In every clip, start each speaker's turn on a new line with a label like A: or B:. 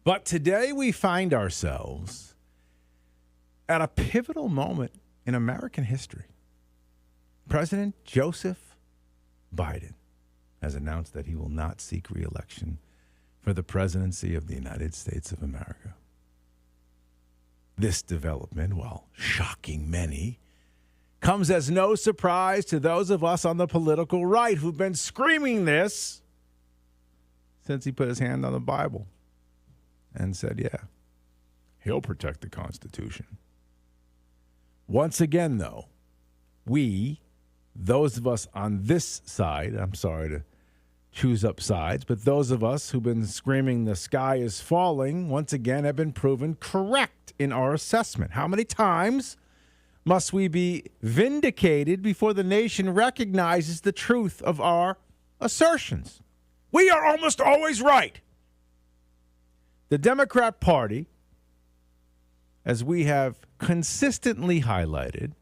A: But today we find ourselves at a pivotal moment in American history. President Joseph Biden has announced that he will not seek re-election for the presidency of the United States of America. This development, while shocking many, comes as no surprise to those of us on the political right who've been screaming this since he put his hand on the Bible and said, yeah, he'll protect the Constitution. Once again, though, we, those of us on this side, I'm sorry to choose up sides, but those of us who've been screaming the sky is falling, once again have been proven correct in our assessment. How many times must we be vindicated before the nation recognizes the truth of our assertions? We are almost always right. The Democrat Party, as we have consistently highlighted,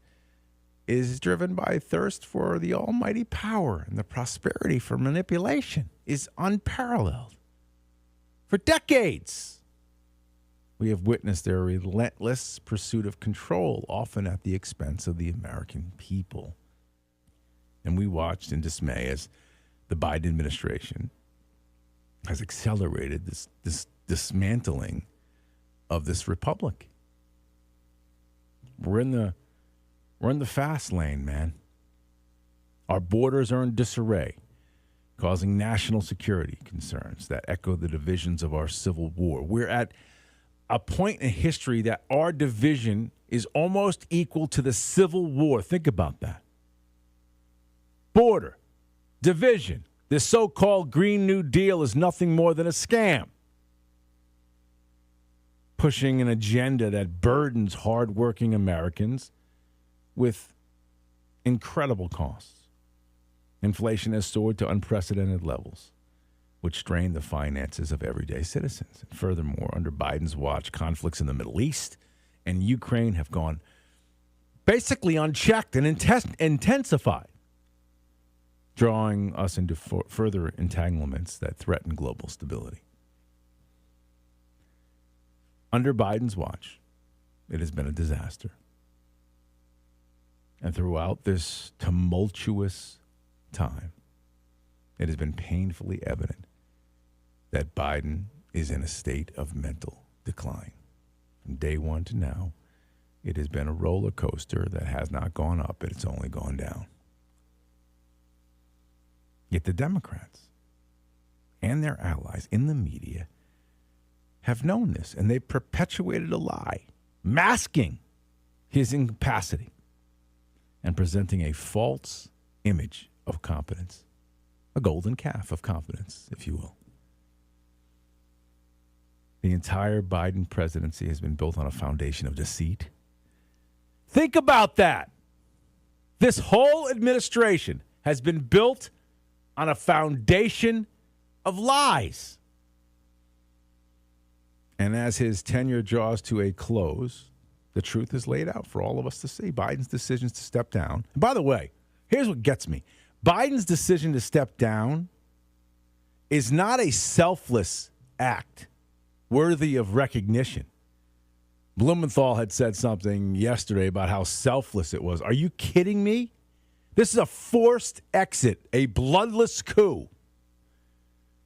A: is driven by thirst for the almighty power, and the prosperity for manipulation is unparalleled. For decades, we have witnessed their relentless pursuit of control, often at the expense of the American people. And we watched in dismay as the Biden administration has accelerated this dismantling of this republic. We're in the fast lane, man. Our borders are in disarray, causing national security concerns that echo the divisions of our Civil War. We're at a point in history that our division is almost equal to the Civil War. Think about that. Border, division. This so-called Green New Deal is nothing more than a scam, pushing an agenda that burdens hardworking Americans with incredible costs. Inflation has soared to unprecedented levels, which strain the finances of everyday citizens. And furthermore, under Biden's watch, conflicts in the Middle East and Ukraine have gone basically unchecked and intensified, drawing us into further entanglements that threaten global stability. Under Biden's watch, it has been a disaster. And throughout this tumultuous time, it has been painfully evident that Biden is in a state of mental decline. From day one to now, it has been a roller coaster that has not gone up, it's only gone down. Yet the Democrats and their allies in the media have known this, and they've perpetuated a lie, masking his incapacity and presenting a false image of competence, a golden calf of confidence, if you will. The entire Biden presidency has been built on a foundation of deceit. Think about that. This whole administration has been built on a foundation of lies. And as his tenure draws to a close, the truth is laid out for all of us to see. Biden's decisions to step down. And by the way, here's what gets me. Biden's decision to step down is not a selfless act worthy of recognition. Blumenthal had said something yesterday about how selfless it was. Are you kidding me? This is a forced exit, a bloodless coup.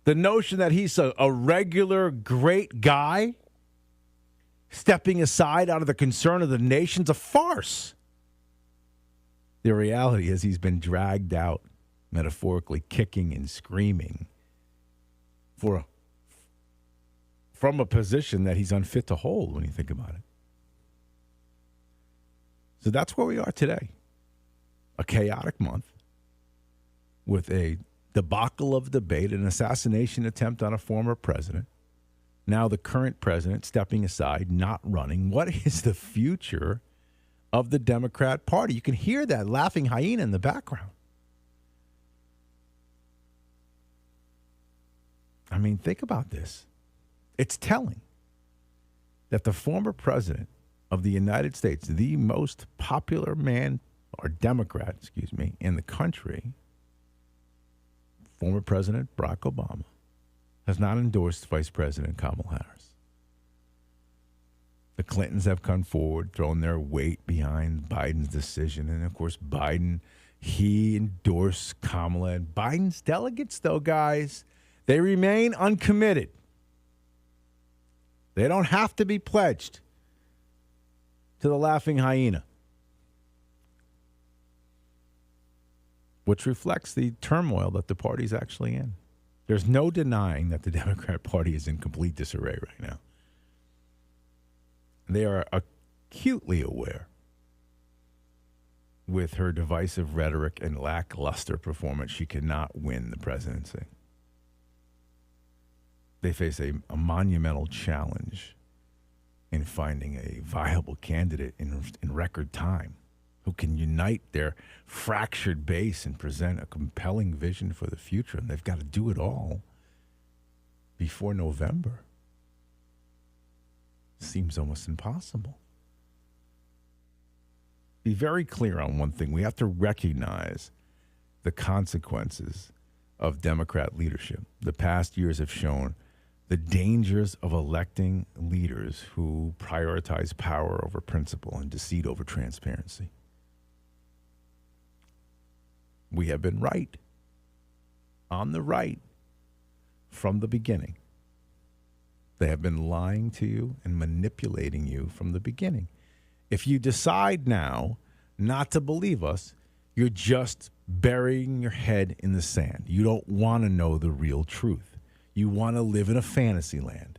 A: The notion that he's a regular great guy stepping aside out of the concern of the nation's a farce. The reality is he's been dragged out, metaphorically kicking and screaming from a position that he's unfit to hold when you think about it. So that's where we are today. A chaotic month with a debacle of debate, an assassination attempt on a former president. Now the current president stepping aside, not running. What is the future of the Democrat Party? You can hear that laughing hyena in the background. I mean, think about this. It's telling that the former president of the United States, the most popular man or Democrat, in the country, former President Barack Obama, has not endorsed Vice President Kamala Harris. The Clintons have come forward, thrown their weight behind Biden's decision. And, of course, Biden, he endorsed Kamala. And Biden's delegates, though, guys, they remain uncommitted. They don't have to be pledged to the Laughing Hyena, which reflects the turmoil that the party's actually in. There's no denying that the Democrat Party is in complete disarray right now. They are acutely aware, with her divisive rhetoric and lackluster performance, she cannot win the presidency. They face a monumental challenge in finding a viable candidate in record time who can unite their fractured base and present a compelling vision for the future. And they've got to do it all before November. Seems almost impossible. Be very clear on one thing. We have to recognize the consequences of Democrat leadership. The past years have shown the dangers of electing leaders who prioritize power over principle and deceit over transparency. We have been right, on the right, from the beginning. They have been lying to you and manipulating you from the beginning. If you decide now not to believe us, you're just burying your head in the sand. You don't want to know the real truth. You want to live in a fantasy land.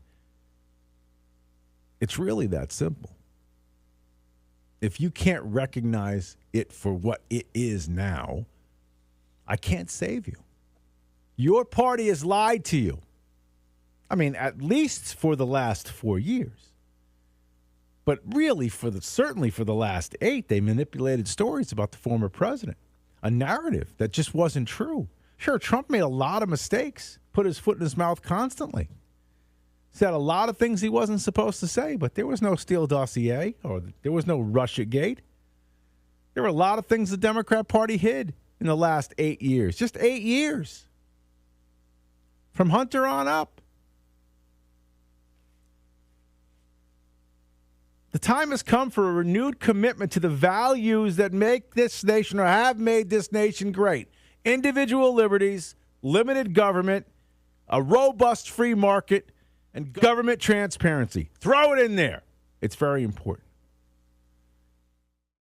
A: It's really that simple. If you can't recognize it for what it is now, I can't save you. Your party has lied to you. I mean, at least for the last 4 years. But really, certainly for the last 8, they manipulated stories about the former president. A narrative that just wasn't true. Sure, Trump made a lot of mistakes, put his foot in his mouth constantly. Said a lot of things he wasn't supposed to say, but there was no Steele dossier or there was no Russiagate. There were a lot of things the Democrat Party hid in the last 8 years. Just 8 years. From Hunter on up. The time has come for a renewed commitment to the values that make this nation or have made this nation great. Individual liberties, limited government, a robust free market, and government transparency. Throw it in there. It's very important.